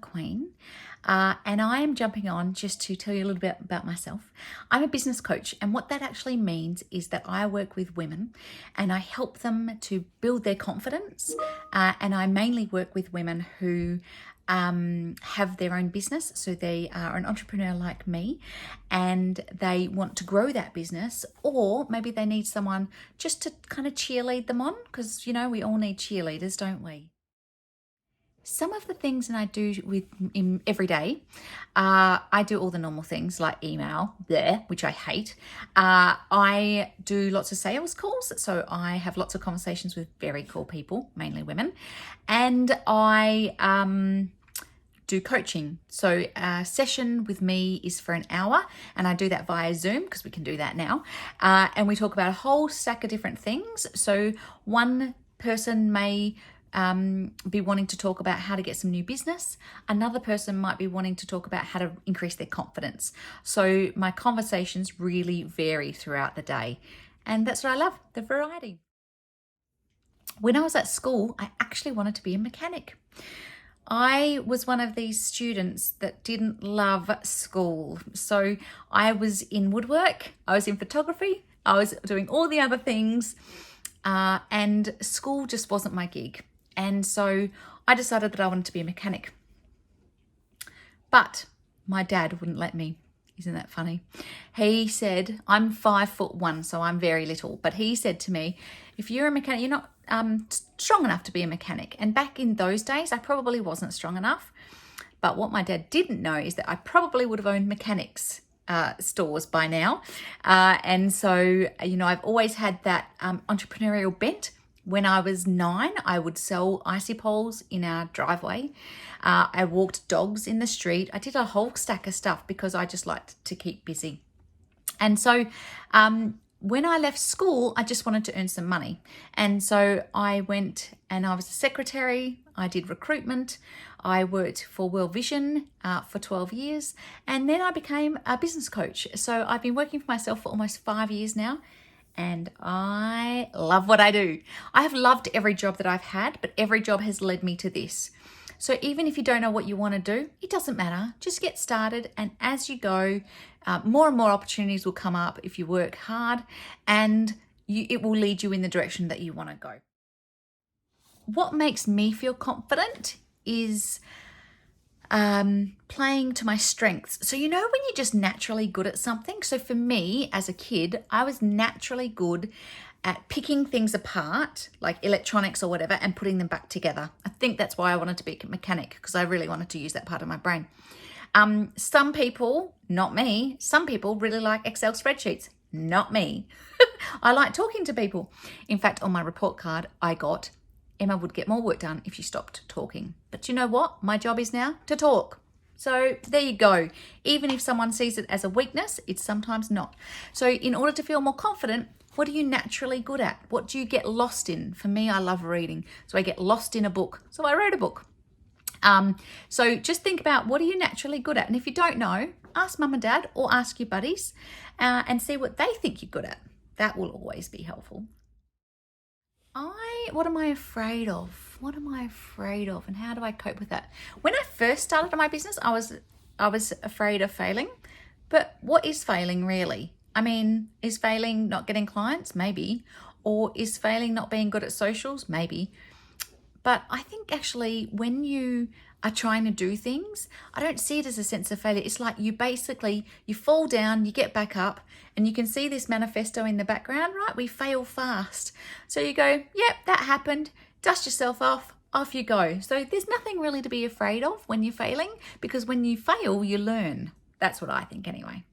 McQueen, and I am jumping on just to tell you a little bit about myself. I'm a business coach, and what that actually means is that I work with women and I help them to build their confidence, and I mainly work with women who have their own business. So they are an entrepreneur like me and they want to grow that business, or maybe they need someone just to kind of cheerlead them on, because you know we all need cheerleaders, don't we? Some of the things that I do every day, I do all the normal things like email there, which I hate. I do lots of sales calls, so I have lots of conversations with very cool people, mainly women, and I do coaching. So a session with me is for an hour, and I do that via Zoom because we can do that now, and we talk about a whole stack of different things. So one person may be wanting to talk about how to get some new business. Another person might be wanting to talk about how to increase their confidence. So my conversations really vary throughout the day. And that's what I love, the variety. When I was at school, I actually wanted to be a mechanic. I was one of these students that didn't love school. So I was in woodwork, I was in photography, I was doing all the other things, and school just wasn't my gig. And so I decided that I wanted to be a mechanic. But my dad wouldn't let me. Isn't that funny? He said, I'm 5'1", so I'm very little. But he said to me, if you're a mechanic, you're not strong enough to be a mechanic. And back in those days, I probably wasn't strong enough. But what my dad didn't know is that I probably would have owned mechanics stores by now. And so, you know, I've always had that entrepreneurial bent. When I was 9, I would sell icy poles in our driveway. I walked dogs in the street. I did a whole stack of stuff because I just liked to keep busy. And so when I left school, I just wanted to earn some money. And so I went and I was a secretary. I did recruitment. I worked for World Vision for 12 years. And then I became a business coach. So I've been working for myself for almost 5 years now. And I love what I do. I have loved every job that I've had, but every job has led me to this. So even if you don't know what you want to do, it doesn't matter. Just get started. And as you go, more and more opportunities will come up if you work hard, and it will lead you in the direction that you want to go. What makes me feel confident is playing to my strengths. So, you know, when you're just naturally good at something. So for me as a kid, I was naturally good at picking things apart, like electronics or whatever, and putting them back together. I think that's why I wanted to be a mechanic, because I really wanted to use that part of my brain. Some people, not me, some people really like Excel spreadsheets. Not me. I like talking to people. In fact, on my report card, I got Emma would get more work done if she stopped talking. But you know what? My job is now to talk. So there you go. Even if someone sees it as a weakness, it's sometimes not. So in order to feel more confident, what are you naturally good at? What do you get lost in? For me, I love reading. So I get lost in a book. So I wrote a book. So just think about, what are you naturally good at? And if you don't know, ask mum and dad or ask your buddies and see what they think you're good at. That will always be helpful. What am I afraid of? What am I afraid of, and how do I cope with that? When I first started my business, I was afraid of failing. But what is failing really? I mean, is failing not getting clients? Maybe. Or is failing not being good at socials? Maybe. But I think actually when you are trying to do things, I don't see it as a sense of failure. It's like you fall down, you get back up, and you can see this manifesto in the background, right? We fail fast. So you go, yep, that happened. Dust yourself off you go. So there's nothing really to be afraid of when you're failing, because when you fail, you learn. That's what I think anyway.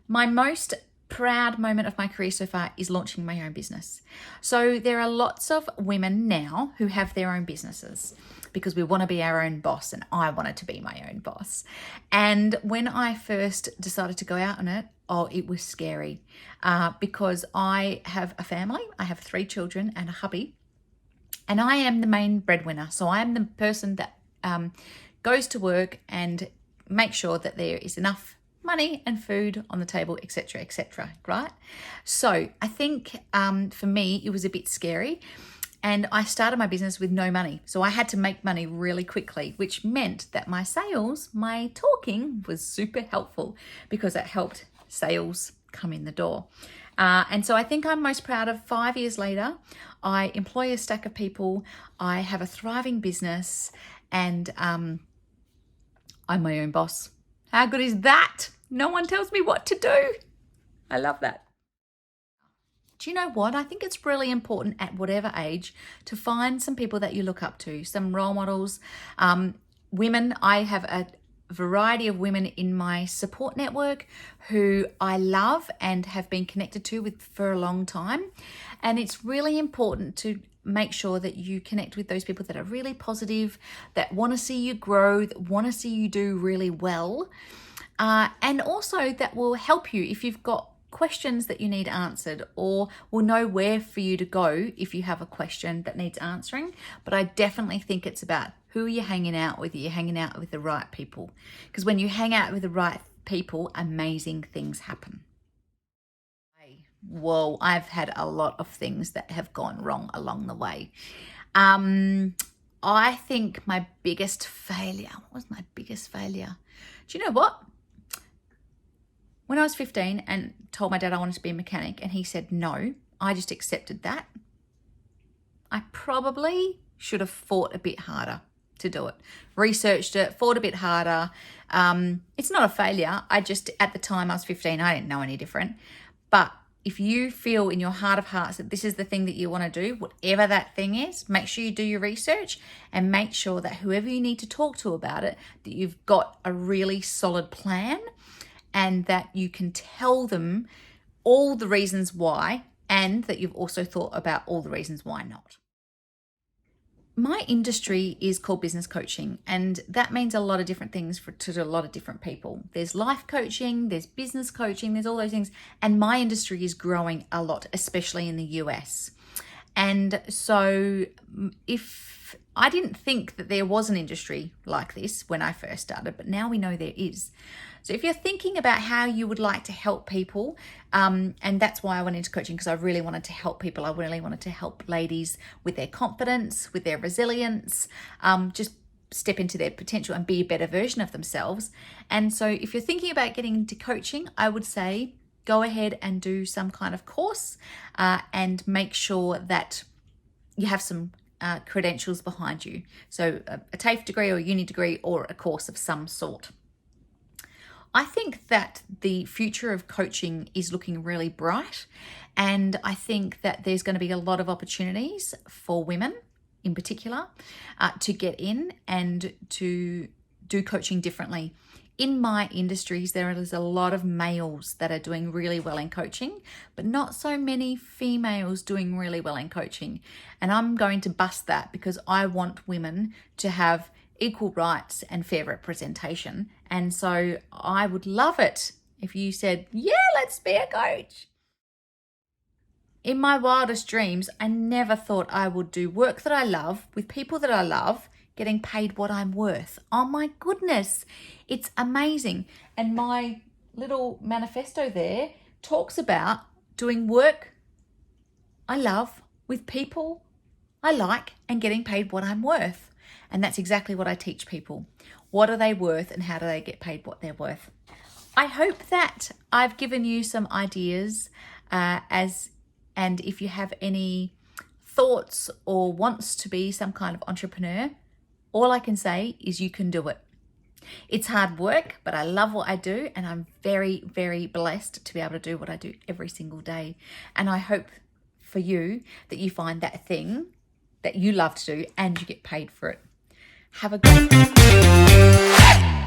My most proud moment of my career so far is launching my own business. So there are lots of women now who have their own businesses because we want to be our own boss, and I wanted to be my own boss. And when I first decided to go out on it, it was scary because I have a family. I have 3 children and a hubby, and I am the main breadwinner. So I am the person that goes to work and makes sure that there is enough money and food on the table, etc., right? So I think for me, it was a bit scary. And I started my business with no money. So I had to make money really quickly, which meant that my sales, my talking was super helpful because it helped sales come in the door. And so I think I'm most proud of 5 years later. I employ a stack of people. I have a thriving business, and I'm my own boss. How good is that? No one tells me what to do. I love that. Do you know what? I think it's really important at whatever age to find some people that you look up to, some role models. Women, I have a variety of women in my support network who I love and have been connected to with for a long time. And it's really important to make sure that you connect with those people that are really positive, that want to see you grow, that want to see you do really well. And also that will help you if you've got questions that you need answered, or will know where for you to go if you have a question that needs answering. But I definitely think it's about who you're hanging out with. You're hanging out with the right people, because when you hang out with the right people, amazing things happen. Whoa, I've had a lot of things that have gone wrong along the way. I think my biggest failure, what was my biggest failure? Do you know what? When I was 15 and told my dad I wanted to be a mechanic and he said no, I just accepted that. I probably should have fought a bit harder to do it. Researched it, fought a bit harder. It's not a failure. At the time I was 15, I didn't know any different. But if you feel in your heart of hearts that this is the thing that you want to do, whatever that thing is, make sure you do your research and make sure that whoever you need to talk to about it, that you've got a really solid plan, and that you can tell them all the reasons why, and that you've also thought about all the reasons why not. My industry is called business coaching, and that means a lot of different things to a lot of different people. There's life coaching, there's business coaching, there's all those things. And my industry is growing a lot, especially in the US. And so if I didn't think that there was an industry like this when I first started, but now we know there is. So if you're thinking about how you would like to help people, and that's why I went into coaching, because I really wanted to help people. I really wanted to help ladies with their confidence, with their resilience, just step into their potential and be a better version of themselves. And so if you're thinking about getting into coaching, I would say go ahead and do some kind of course, and make sure that you have some credentials behind you. So a TAFE degree or a uni degree or a course of some sort. I think that the future of coaching is looking really bright, and I think that there's going to be a lot of opportunities for women in particular to get in and to do coaching differently. In my industries, there is a lot of males that are doing really well in coaching, but not so many females doing really well in coaching. And I'm going to bust that, because I want women to have equal rights and fair representation. And so I would love it if you said, yeah, let's be a coach. In my wildest dreams, I never thought I would do work that I love with people that I love, getting paid what I'm worth. Oh my goodness, it's amazing. And my little manifesto there talks about doing work I love with people I like and getting paid what I'm worth. And that's exactly what I teach people. What are they worth and how do they get paid what they're worth? I hope that I've given you some ideas, and if you have any thoughts or wants to be some kind of entrepreneur, all I can say is you can do it. It's hard work, but I love what I do, and I'm very, very blessed to be able to do what I do every single day. And I hope for you that you find that thing that you love to do and you get paid for it. Have a great day.